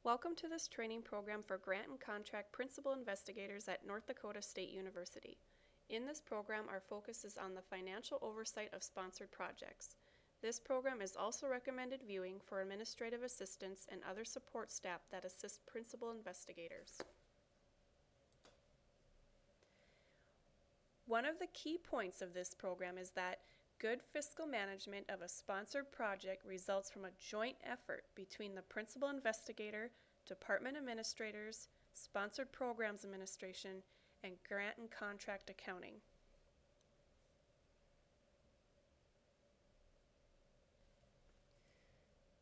Welcome to this training program for grant and contract principal investigators at North Dakota State University. In this program, our focus is on the financial oversight of sponsored projects. This program is also recommended viewing for administrative assistants and other support staff that assist principal investigators. One of the key points of this program is that good fiscal management of a sponsored project results from a joint effort between the principal investigator, department administrators, sponsored programs administration, and grant and contract accounting.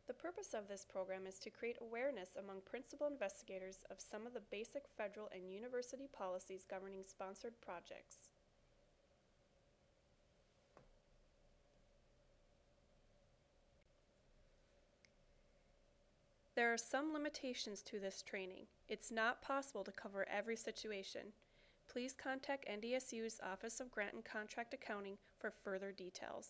The purpose of this program is to create awareness among principal investigators of some of the basic federal and university policies governing sponsored projects. There are some limitations to this training. It's not possible to cover every situation. Please contact NDSU's Office of Grant and Contract Accounting for further details.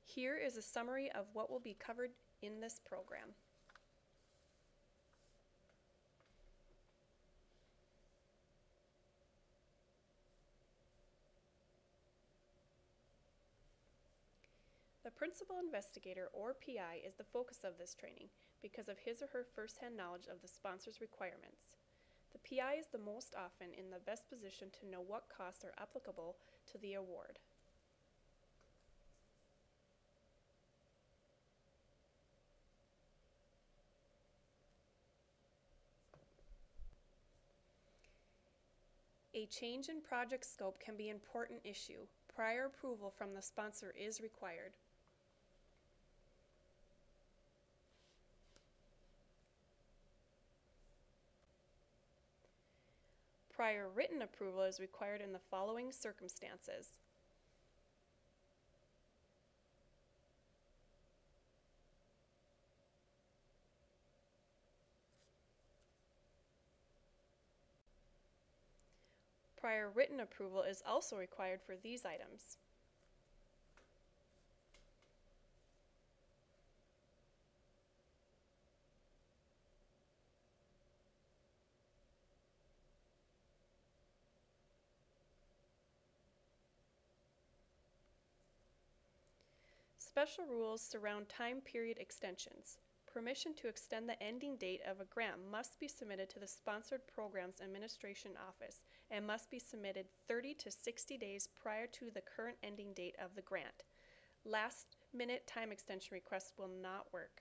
Here is a summary of what will be covered in this program. The principal investigator, or PI, is the focus of this training because of his or her first-hand knowledge of the sponsor's requirements. The PI is the most often in the best position to know what costs are applicable to the award. A change in project scope can be an important issue. Prior approval from the sponsor is required. Prior written approval is required in the following circumstances. Prior written approval is also required for these items. Special rules surround time period extensions. Permission to extend the ending date of a grant must be submitted to the Sponsored Programs Administration Office and must be submitted 30 to 60 days prior to the current ending date of the grant. Last-minute time extension requests will not work.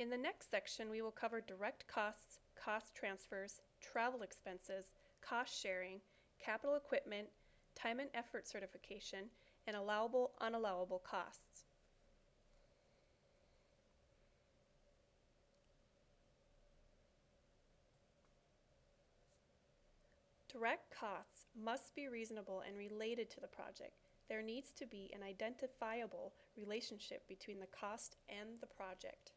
In the next section, we will cover direct costs, cost transfers, travel expenses, cost sharing, capital equipment, time and effort certification, and allowable, unallowable costs. Direct costs must be reasonable and related to the project. There needs to be an identifiable relationship between the cost and the project.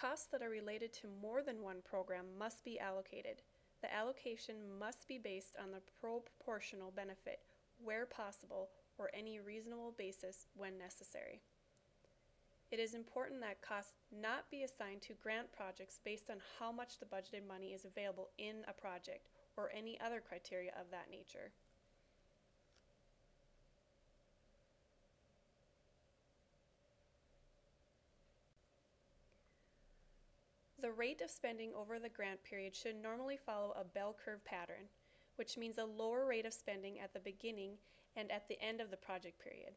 Costs that are related to more than one program must be allocated. The allocation must be based on the proportional benefit, where possible, or any reasonable basis when necessary. It is important that costs not be assigned to grant projects based on how much the budgeted money is available in a project, or any other criteria of that nature. The rate of spending over the grant period should normally follow a bell curve pattern, which means a lower rate of spending at the beginning and at the end of the project period.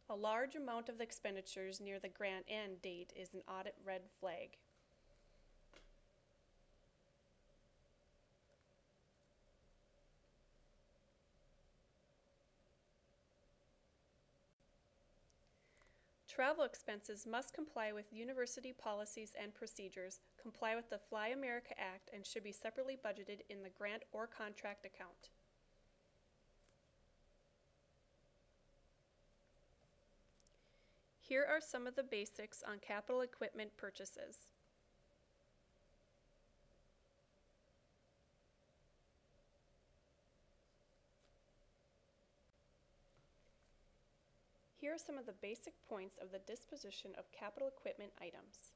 A large amount of the expenditures near the grant end date is an audit red flag. Travel expenses must comply with university policies and procedures, comply with the Fly America Act, and should be separately budgeted in the grant or contract account. Here are some of the basics on capital equipment purchases. Here are some of the basic points of the disposition of capital equipment items.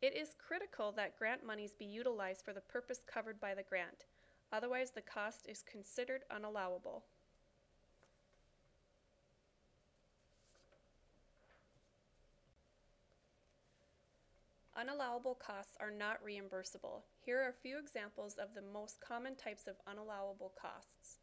It is critical that grant monies be utilized for the purpose covered by the grant. Otherwise, the cost is considered unallowable. Unallowable costs are not reimbursable. Here are a few examples of the most common types of unallowable costs.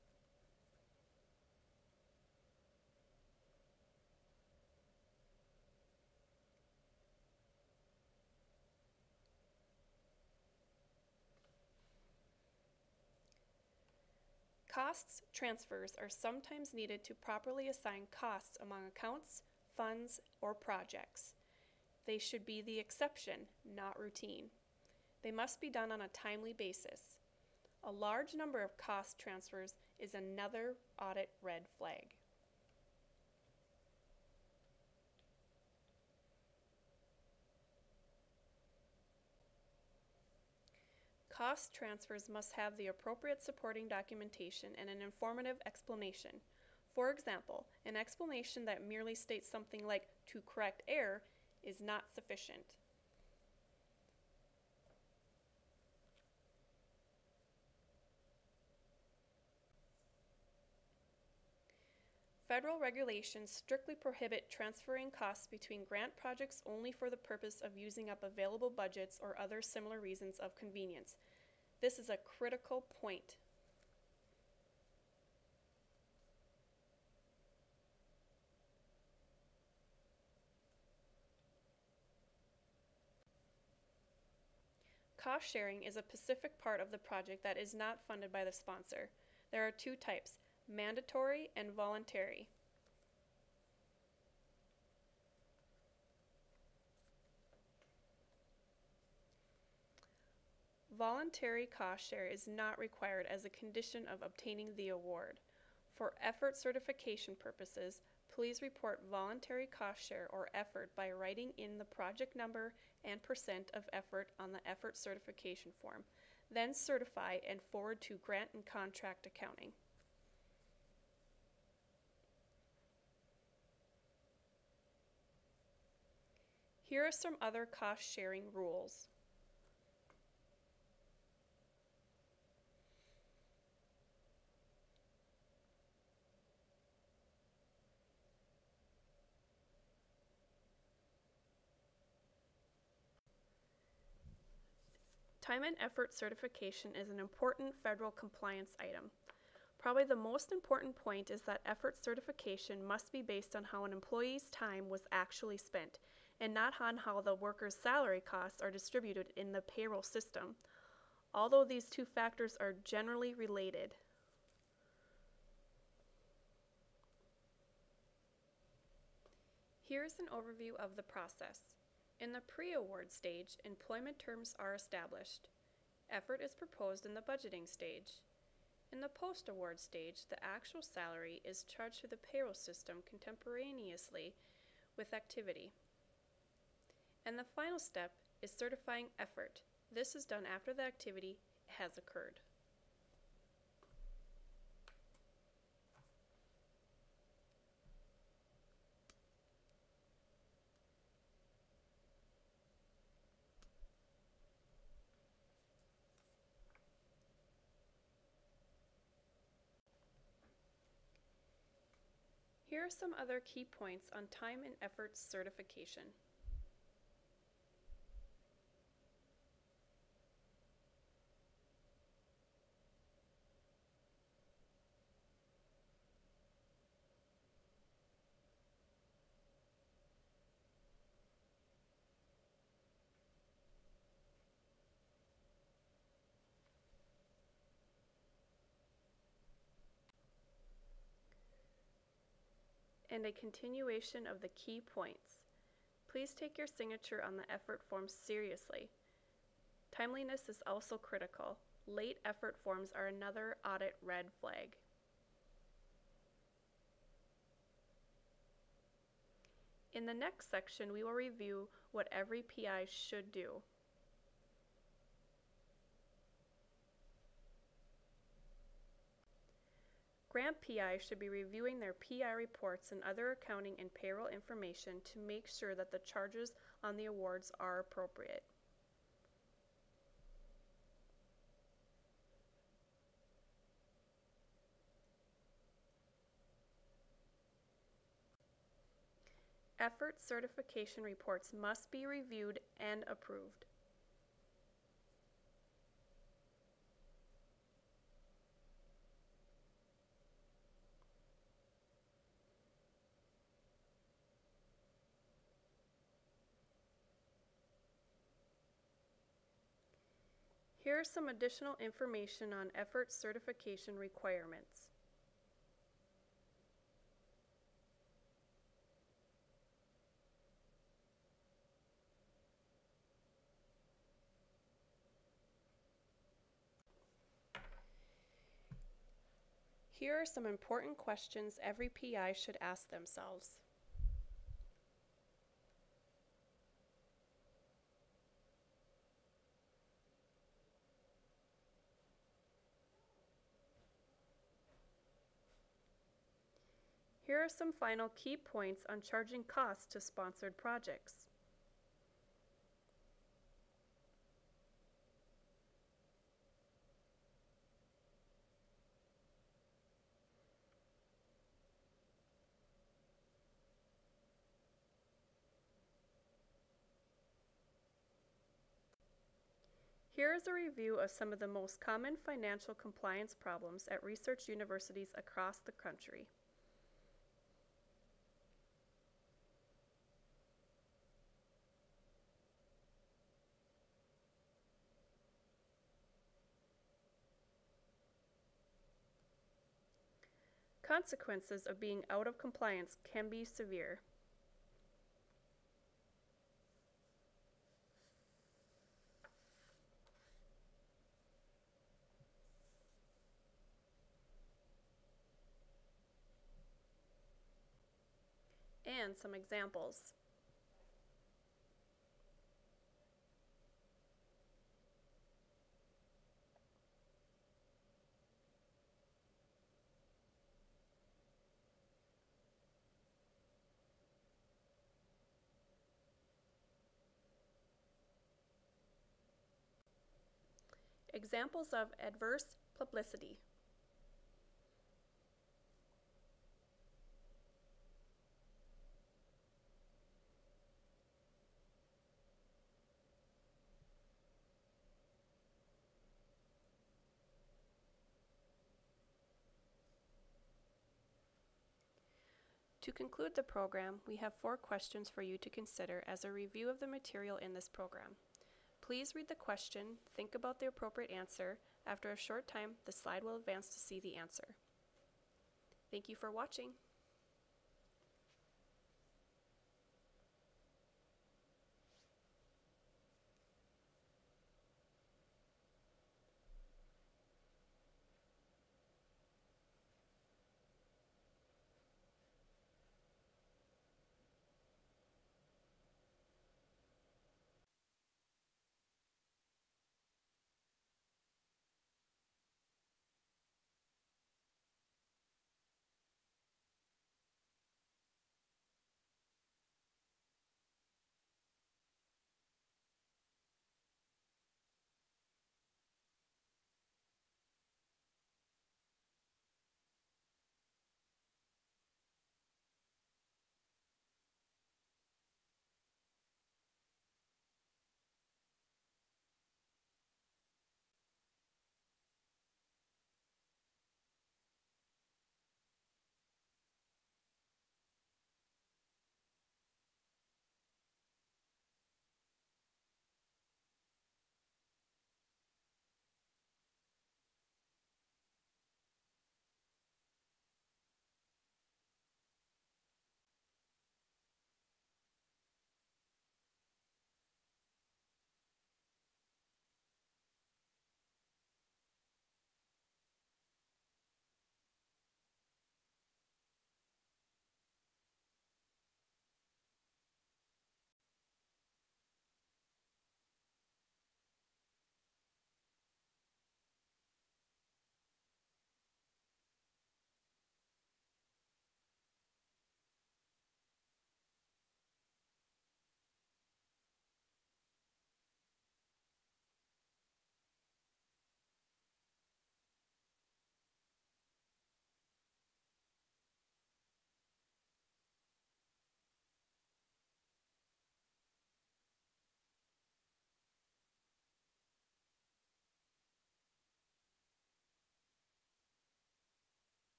Costs transfers are sometimes needed to properly assign costs among accounts, funds, or projects. They should be the exception, not routine. They must be done on a timely basis. A large number of cost transfers is another audit red flag. Cost transfers must have the appropriate supporting documentation and an informative explanation. For example, an explanation that merely states something like "to correct error" is not sufficient. Federal regulations strictly prohibit transferring costs between grant projects only for the purpose of using up available budgets or other similar reasons of convenience. This is a critical point. Cost sharing is a specific part of the project that is not funded by the sponsor. There are two types: mandatory and voluntary. Voluntary cost share is not required as a condition of obtaining the award. For effort certification purposes, please report voluntary cost share or effort by writing in the project number and % of effort on the effort certification form. Then certify and forward to grant and contract accounting. Here are some other cost sharing rules. Time and effort certification is an important federal compliance item. Probably the most important point is that effort certification must be based on how an employee's time was actually spent, and not on how the worker's salary costs are distributed in the payroll system, although these two factors are generally related. Here's an overview of the process. In the pre-award stage, employment terms are established. Effort is proposed in the budgeting stage. In the post-award stage, the actual salary is charged to the payroll system contemporaneously with activity. And the final step is certifying effort. This is done after the activity has occurred. Here are some other key points on time and effort certification. and a continuation of the key points. Please take your signature on the effort forms seriously. Timeliness is also critical. Late effort forms are another audit red flag. In the next section, we will review what every PI should do. Grant PI should be reviewing their PI reports and other accounting and payroll information to make sure that the charges on the awards are appropriate. Effort certification reports must be reviewed and approved. Here is some additional information on effort certification requirements. Here are some important questions every PI should ask themselves. Here are some final key points on charging costs to sponsored projects. Here is a review of some of the most common financial compliance problems at research universities across the country. Consequences of being out of compliance can be severe. And some examples. Examples of adverse publicity. To conclude the program, we have 4 questions for you to consider as a review of the material in this program. Please read the question, think about the appropriate answer. After a short time, the slide will advance to see the answer. Thank you for watching.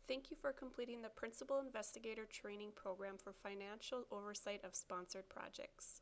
Thank you for completing the Principal Investigator Training Program for Financial Oversight of Sponsored Projects.